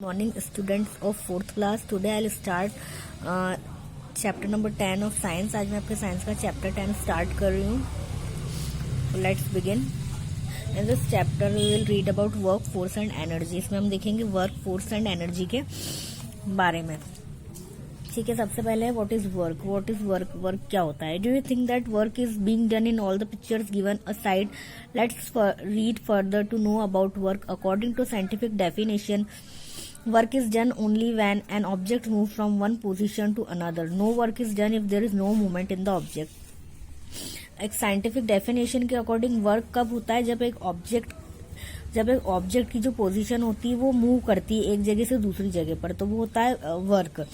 Morning students of fourth class. Today I'll start chapter number 10 of science. आज मैं आपके science का chapter 10 start कर रही हूँ. Let's begin. In this chapter we will read about work force and energy. इसमें हम देखेंगे वर्क फोर्स एंड एनर्जी के बारे में. ठीक है, सबसे पहले what is work. What is work. Work क्या होता है. Do you think that work is being done in all the pictures given aside. Let's read further to know about work. According to scientific definition, work is done only when an object moves from one position to another. No work is done if there is no movement in the object. एक scientific definition के according work कब होता है, जब एक object की जो position होती है वो मूव करती है एक जगह से दूसरी जगह पर, तो वो होता है वर्क.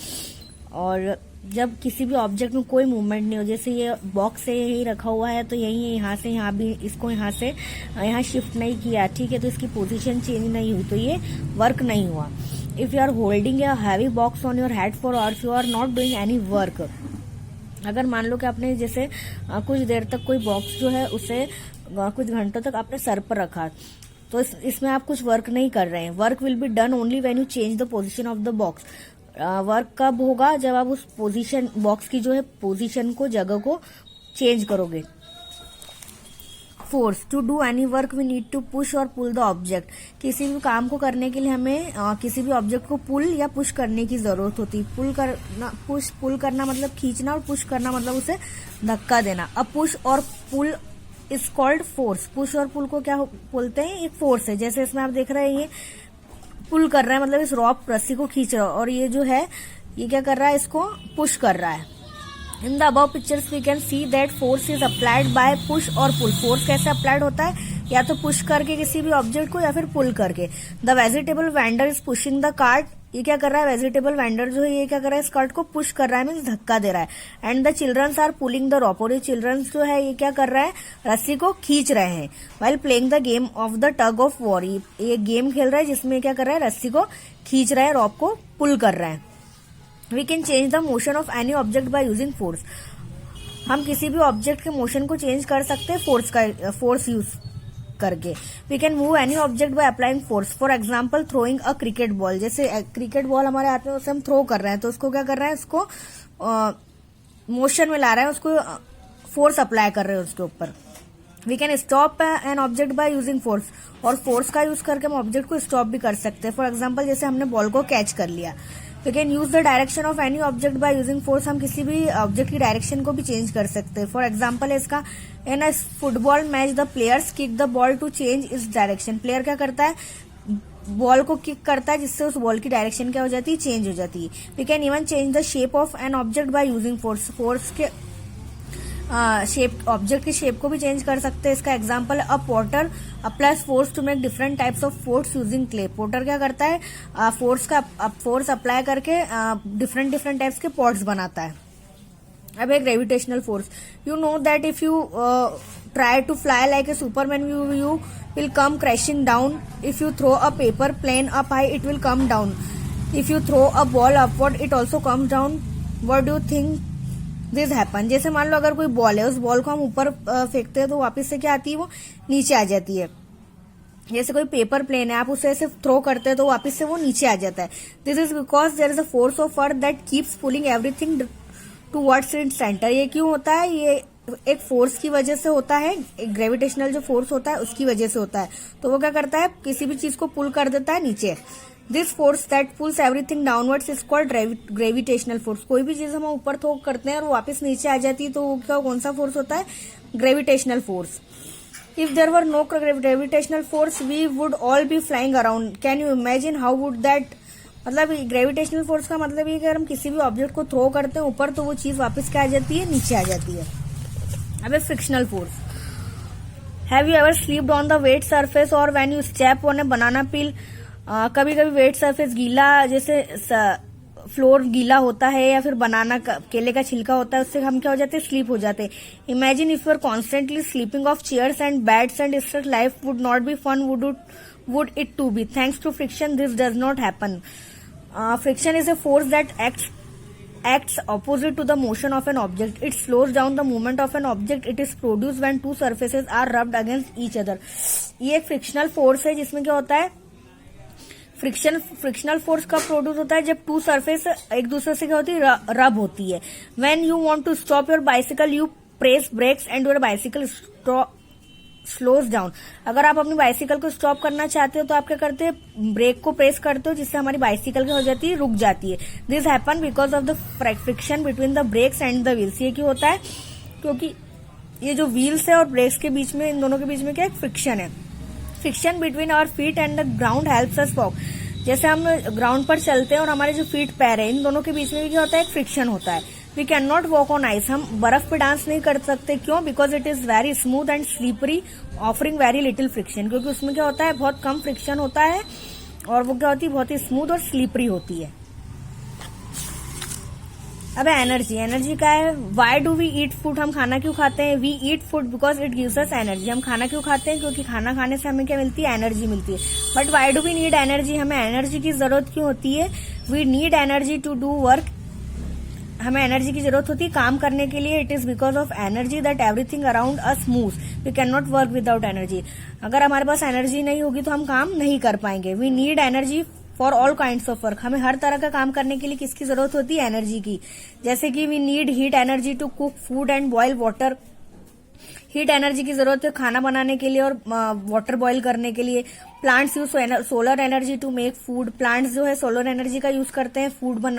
और जब किसी भी ऑब्जेक्ट में कोई मूवमेंट नहीं हो, जैसे ये बॉक्स है यही रखा हुआ है तो यही है, यहाँ से यहाँ भी इसको यहाँ से यहाँ शिफ्ट नहीं किया, ठीक है, तो इसकी पोजीशन चेंज नहीं हुई, तो ये वर्क नहीं हुआ. If you are holding a heavy box on your head for hours, you are not doing any work. अगर मान लो कि आपने जैसे कुछ देर तक कोई बॉक्स जो है उसे कुछ घंटों तक आपने सर पर रखा, तो इसमें आप कुछ वर्क नहीं कर रहे हैं. Work will be done only when you change the position of the box. Work कब होगा, जब आप उस पोजीशन बॉक्स की जो है पोजीशन को, जगह को चेंज करोगे. Force. To do any work we need to push और पुल द ऑब्जेक्ट. किसी भी काम को करने के लिए हमें किसी भी ऑब्जेक्ट को पुल या पुश करने की जरूरत होती है. पुल करना मतलब खींचना, और पुश करना मतलब उसे धक्का देना. अब पुश और pull is called force. Push और पुल को क्या बोलते हैं, एक फोर्स है. जैसे इसमें आप देख रहे हैं ये पुल कर रहा है, मतलब इस रॉप रस्सी को खींच रहा है, और ये जो है ये क्या कर रहा है, इसको पुश कर रहा है. In the above pictures we can see that force is applied by push और पुल. फोर्स कैसे अप्लाइड होता है, या तो पुश करके किसी भी ऑब्जेक्ट को, या फिर पुल करके. The vegetable vendor is pushing the cart. ये क्या कर रहा है, वेजिटेबल वेंडर जो है ये क्या कर रहा है, इस कार्ट को पुश कर रहा है, मीन्स धक्का दे रहा है. And the childrens are pulling the rope. और ये चिल्ड्रंस जो है ये क्या कर रहा है, रस्सी को खींच रहे हैं. While playing the game of the tug of war. ये गेम खेल रहा है जिसमें क्या कर रहा है, रस्सी को खींच रहा है, रॉप को पुल कर रहा है. We can change the motion of any object by using force. हम किसी भी ऑब्जेक्ट के मोशन को चेंज कर सकते हैं फोर्स यूज करके. We can move any object by applying force. For example throwing a cricket ball. जैसे क्रिकेट बॉल हमारे हाथ में, उसे हम थ्रो कर रहे हैं, तो उसको क्या कर रहे हैं, उसको मोशन में ला रहे हैं, उसको फोर्स अप्लाई कर रहे हैं उसके ऊपर. We can stop an object by using force. और फोर्स का यूज करके हम ऑब्जेक्ट को स्टॉप भी कर सकते हैं. फॉर एग्जाम्पल जैसे हमने बॉल को कैच कर लिया. We can use the direction of any object by using force. हम किसी भी ऑब्जेक्ट की डायरेक्शन को भी चेंज कर सकते हैं. फॉर एग्जाम्पल है इसका, in a football match the players kick the ball to change its direction. Player क्या करता है, बॉल को किक करता है, जिससे उस बॉल की डायरेक्शन क्या हो जाती है, चेंज हो जाती है. We can even change the shape of an object by using force. Force के शेप, ऑब्जेक्ट की शेप को भी चेंज कर सकते हैं. इसका example, a porter applies force to make different types of force using clay. Porter क्या करता है, फोर्स अप्लाई करके डिफरेंट टाइप्स के पॉट्स बनाता है. अब एक gravitational force. You know that if you try to fly like a Superman you will come crashing down. If you throw a paper plane up high it will come down. If you throw a ball upward it also comes down. What do you think this happen. जैसे मान लो अगर कोई ball है, उस ball को हम ऊपर फेंकते हैं तो वापस से क्या आती है, वो नीचे आ जाती है. जैसे कोई पेपर प्लेन है, आप उसे ऐसे थ्रो करते हैं तो वापस से वो नीचे आ जाता है. This is because there is a force of earth that keeps pulling everything towards its centre. ये क्यों होता है, ये एक फोर्स की वजह से होता है. एक ग्रेविटेशनल जो फोर्स होता है उसकी वजह से होता है. तो वो क्या करता है, किसी भी चीज को पुल कर देता है नीचे. This force that pools everything downwards is called gravitational force. कोई भी चीज हम ऊपर थोक करते हैं और वापस नीचे आ जाती है, तो वो क्या, कौन सा फोर्स होता है, gravitational force. If there were no gravitational force we would all be flying around. Can you imagine how would that. मतलब ग्रेविटेशनल फोर्स का मतलब ये कि अगर हम किसी भी ऑब्जेक्ट को थ्रो करते हैं ऊपर, तो वो चीज वापस क्या आ जाती है, नीचे आ जाती है. अब frictional force. Have you ever slipped on the wet surface और when you step on a banana peel. कभी कभी वेट सरफेस गीला, जैसे फ्लोर गीला होता है, या फिर बनाना केले का छिलका होता है, उससे हम क्या हो जाते हैं, स्लीप हो जाते हैं. Imagine if you are constantly slipping off chairs and beds and its life would not be fun, would it to be. Thanks to friction this does not happen. Friction is a force that acts opposite to the motion of an object. It slows down the movement of an object. It is produced when two surfaces are rubbed against each other. ये एक frictional force है जिसमें क्या होता है, frictional force कब produce होता है? जब टू सरफेस एक दूसरे से क्या होती है? रब होती है। When you want to stop your bicycle you press brakes and your bicycle slows down. अगर आप अपनी बाइसिकल को स्टॉप करना चाहते हो तो आप क्या करते हैं? ब्रेक को प्रेस करते हो, जिससे हमारी बाइसिकल क्या हो जाती है? रुक जाती है। This happen because of the friction between the brakes and the wheels. ये क्यों होता है? क्योंकि ये जो व्हील्स है और ब्रेक्स के बीच में, इन दोनों के बीच में क्या है? फ्रिक्शन है। Friction between our feet and the ground helps us walk. जैसे हम ग्राउंड पर चलते हैं और हमारे जो फीट पैर है, इन दोनों के बीच में भी क्या होता है? एक फ्रिक्शन होता है। We can not walk on ice. हम बर्फ पे डांस नहीं कर सकते। क्यों? Because it is very smooth and slippery offering very little friction. क्योंकि उसमें क्या होता है? बहुत कम फ्रिक्शन होता है और वो क्या होती है? बहुत ही स्मूथ और स्लीपरी होती है। अब एनर्जी क्या है? Why do we eat food? हम खाना क्यों खाते हैं? We eat food because it gives us energy. हम खाना क्यों खाते हैं? क्योंकि खाना खाने से हमें क्या मिलती है? एनर्जी मिलती है। But why do we need energy? हमें एनर्जी की जरूरत क्यों होती है? We need energy to do work. हमें एनर्जी की जरूरत होती है काम करने के लिए। It is because of energy that everything around us moves. We can not work without energy. अगर हमारे पास एनर्जी नहीं होगी तो हम काम नहीं कर पाएंगे। We need energy for all kinds of work. हमें हर तरह का काम करने के लिए किसकी जरूरत होती है? एनर्जी की। जैसे कि we need heat energy to cook food and boil water. Heat energy की जरूरत है खाना बनाने के लिए और वाटर बॉईल करने के लिए। Plants use solar energy to make food. Plants जो है सोलर एनर्जी का यूज करते हैं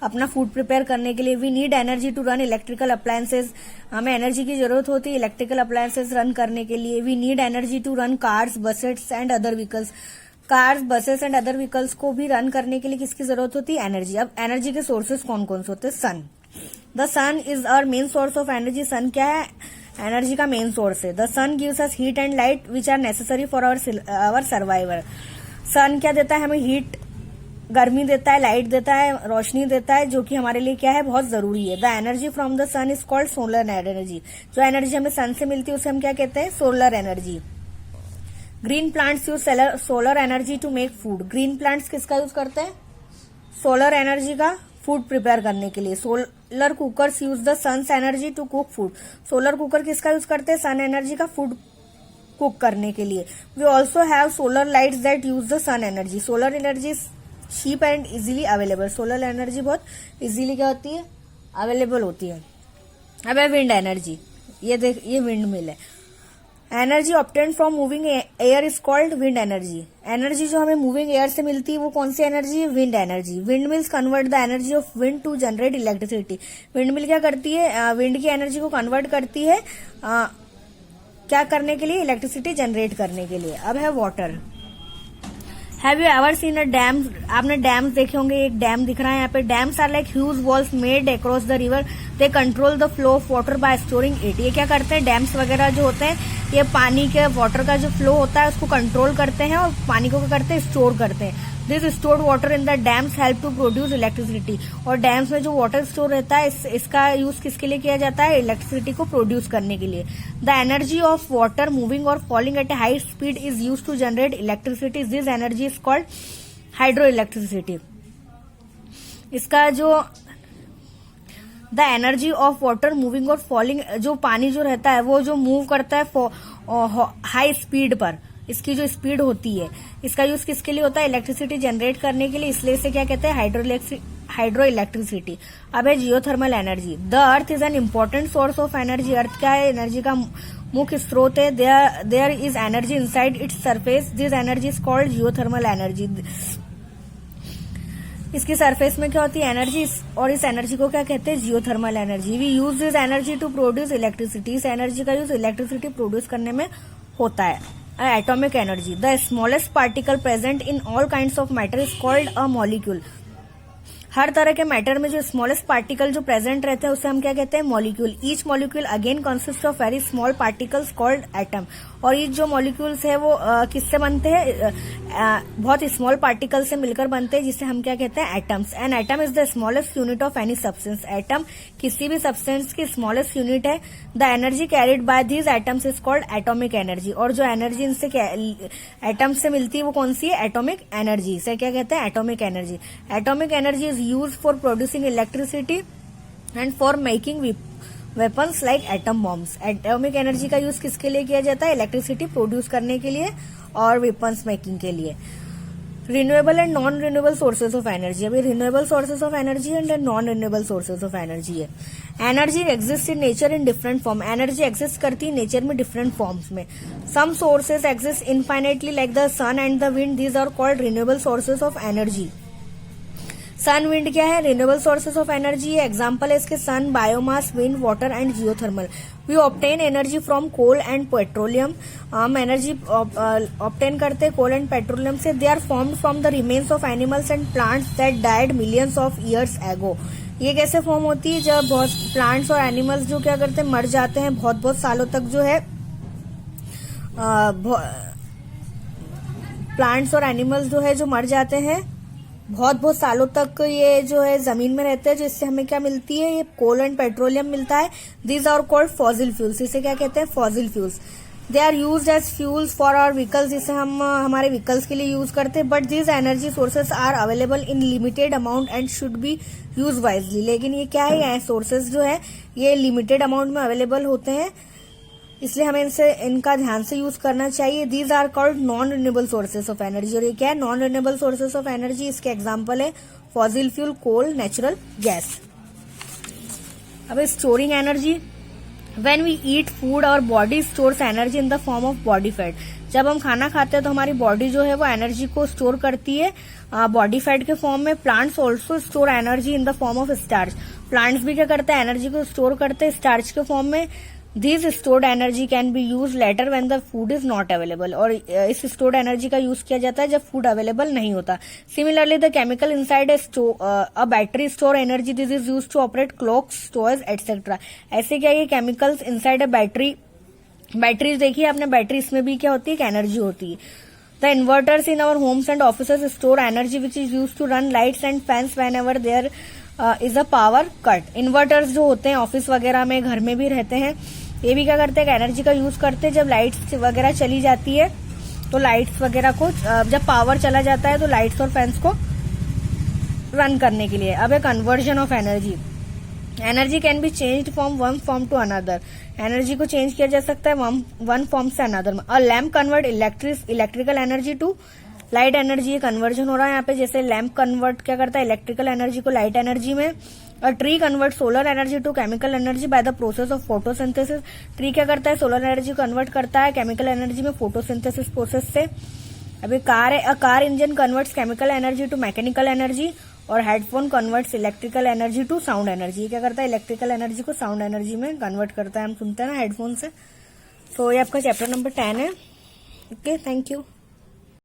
अपना फूड प्रिपेयर करने के लिए। We need energy to run electrical appliances. हमें एनर्जी की जरूरत होती है इलेक्ट्रिकल अप्लायंसेज रन करने के लिए। We need energy to run cars, buses and other vehicles. Cars, buses and other vehicles को भी रन करने के लिए किसकी जरूरत होती है? एनर्जी। अब एनर्जी के सोर्सेज कौन कौन से होते हैं? Sun. The sun is our main source of energy. Sun क्या है? एनर्जी का मेन सोर्स है। The sun gives us heat and light which are necessary for our survival. Sun क्या देता है? हमें हीट, गर्मी देता है, लाइट देता है, रोशनी देता है, जो कि हमारे लिए क्या है? बहुत जरूरी है। The energy from the sun is called solar energy. जो एनर्जी हमें सन से मिलती है उसे हम क्या कहते हैं? Solar energy. Green plants use solar energy to make food. Green plants किसका यूज करते हैं? सोलर एनर्जी का फूड प्रिपेयर करने के लिए। Solar cookers use the sun's energy to cook food. Solar cooker किसका यूज करते हैं? सन एनर्जी का फूड कुक करने के लिए। We also have solar lights that use the sun energy. Solar energy cheap and easily available. Solar energy बहुत easily क्या होती है? अवेलेबल होती है। अब है विंड एनर्जी। ये विंड मिल है। Energy obtain from moving air is called wind energy. Energy जो हमें मूविंग एयर से मिलती है वो कौन सी एनर्जी है? Wind energy. Wind mills convert the energy of wind to generate electricity. Wind mill क्या करती है? विंड की एनर्जी को कन्वर्ट करती है क्या करने के लिए? इलेक्ट्रिसिटी जनरेट करने के लिए। अब है water. Have you ever seen a dam? आपने डैम्स देखे होंगे। एक डैम दिख रहा है यहाँ पे। Dams are like huge walls made across the river. They control the flow of water by storing it. ये क्या करते हैं? डैम्स वगैरह जो होते हैं ये पानी के वाटर का जो फ्लो होता है उसको कंट्रोल करते हैं और पानी को क्या करते हैं? स्टोर करते हैं। This stored water in the dams help to produce electricity. और डैम्स में जो वाटर स्टोर रहता है इसका यूज किसके लिए किया जाता है? इलेक्ट्रिसिटी को प्रोड्यूस करने के लिए। The energy of water moving और falling at high speed is use to generate electricity. This energy is called hydro electricity. इसका जो the energy of water moving और फॉलिंग, जो पानी जो रहता है वो जो मूव करता है हाई स्पीड पर, इसकी जो स्पीड होती है, इसका यूज किसके लिए होता है? इलेक्ट्रिसिटी जनरेट करने के लिए। इसलिए इसे क्या कहते हैं? Hydro electricity. अब है geothermal energy. The earth is an important source of energy. Earth क्या है? एनर्जी का मुख्य स्रोत है। There is energy inside its surface. This energy is called geothermal energy. इसकी सरफेस में क्या होती है? एनर्जी। और इस एनर्जी को क्या कहते हैं? Geothermal energy. We use this energy to produce electricity. इस एनर्जी का यूज इलेक्ट्रिसिटी प्रोड्यूस करने में होता है। Atomic energy. The smallest particle present in all kinds of matter is called a molecule. हर तरह के मैटर में जो स्मॉलेस्ट पार्टिकल जो प्रेजेंट रहते हैं उसे हम क्या कहते हैं? Molecule. Each molecule again consist of very small particles called atom. और ये जो मॉलिक्यूल्स है वो किससे बनते हैं? बहुत स्मॉल पार्टिकल से मिलकर बनते हैं, जिसे हम क्या कहते हैं? Atoms. An atom is the smallest unit of any substance. Atom किसी भी सब्सटेंस की स्मॉलेस्ट यूनिट है। The energy carried by these atoms is called atomic energy. और जो एनर्जी इनसे एटम्स से मिलती है वो कौन सी है? Atomic energy. इसे क्या कहते हैं? Atomic energy. Atomic energy is use for producing electricity and for making weapons like atom bombs. Atomic energy का यूज किसके लिए किया जाता है? इलेक्ट्रिसिटी प्रोड्यूस करने के लिए और वेपन्स मेकिंग के लिए। Renewable and non renewable sources of energy. अभी renewable sources of energy and non renewable sources of energy है। Energy exist in nature in different form. Energy exist करती है नेचर में डिफरेंट फॉर्म्स में। Some sources exist infinitely like the sun and the wind, these are called renewable sources of energy. Sun wind क्या है? Renewable sources of energy है। Example है इसके sun, biomass, wind, water and geothermal. We obtain energy from coal and petroleum. हम energy obtain करते हैं coal and petroleum से। They are formed from the remains of animals and plants that died millions of years ago. ये कैसे form होती है? जब बहुत प्लांट्स और एनिमल्स जो क्या करते हैं, मर जाते हैं बहुत बहुत सालों तक, जो है प्लांट्स और एनिमल्स जो है जो मर जाते हैं बहुत बहुत सालों तक, ये जो है जमीन में रहते हैं, जिससे हमें क्या मिलती है? ये कोल एंड पेट्रोलियम मिलता है। These are called fossil fuels. इसे क्या कहते हैं? Fossil fuels. They are used as fuels for our vehicles, जिसे हम हमारे व्हीकल्स के लिए यूज करते हैं। But these energy sources are available in limited amount and should be use wisely. लेकिन ये क्या है? ये सोर्सेज जो है ये लिमिटेड अमाउंट में अवेलेबल होते हैं, इसलिए हमें इनका ध्यान से यूज करना चाहिए। These are called non renewable sources of energy. और ये क्या है? Non renewable sources of energy. इसके एग्जांपल है fossil fuel, coal, natural gas. अब storing energy. When we eat food और body stores energy in the form of body fat. जब हम खाना खाते हैं तो हमारी बॉडी जो है वो एनर्जी को स्टोर करती है बॉडी फैट के फॉर्म में। Plants also store energy in the form of starch. Plants भी क्या करते हैं? एनर्जी को स्टोर करते हैं स्टार्च के फॉर्म में। This stored energy can B use letter when the food is not available. और इस स्टोर्ड एनर्जी का यूज किया जाता है जब फूड अवेलेबल नहीं होता। Similarly the chemical inside a battery store energy. This is use to operate clocks, toys etcetera. ऐसे क्या ये केमिकल्स इनसाइड अ बैटरीज देखिए आपने, बैटरी, इसमें भी क्या होती है? एनर्जी होती है। The inverters in our homes and offices store energy which is use to run lights and fans whenever there is a power cut. Inverters जो होते हैं ऑफिस वगैरह में, घर में भी रहते हैं, ये भी क्या करते हैं? एनर्जी का यूज करते हैं। जब लाइट्स वगैरह चली जाती है तो लाइट्स वगैरह को, जब पावर चला जाता है तो लाइट्स और फैंस को रन करने के लिए। अब है conversion of energy. Energy can be changed from one form to another. Energy को चेंज किया जा सकता है वन फॉर्म से अनदर में। A lamp convert electrical energy to light energy. Conversion हो रहा है यहाँ पे। जैसे लैम्प कन्वर्ट क्या करता है? इलेक्ट्रिकल एनर्जी को लाइट एनर्जी में। A tree converts solar energy to chemical energy by the process of photosynthesis. Tree क्या करता है? सोलर एनर्जी कन्वर्ट करता है केमिकल एनर्जी में फोटोसिंथेसिस प्रोसेस से। अभी कार है। A car engine converts chemical energy to mechanical energy. और headphone converts electrical energy to sound energy. क्या करता है? इलेक्ट्रिकल एनर्जी को साउंड एनर्जी में कन्वर्ट करता है। हम सुनते हैं ना हेडफोन से। सो ये आपका चैप्टर नंबर 10 है। Okay, thank you.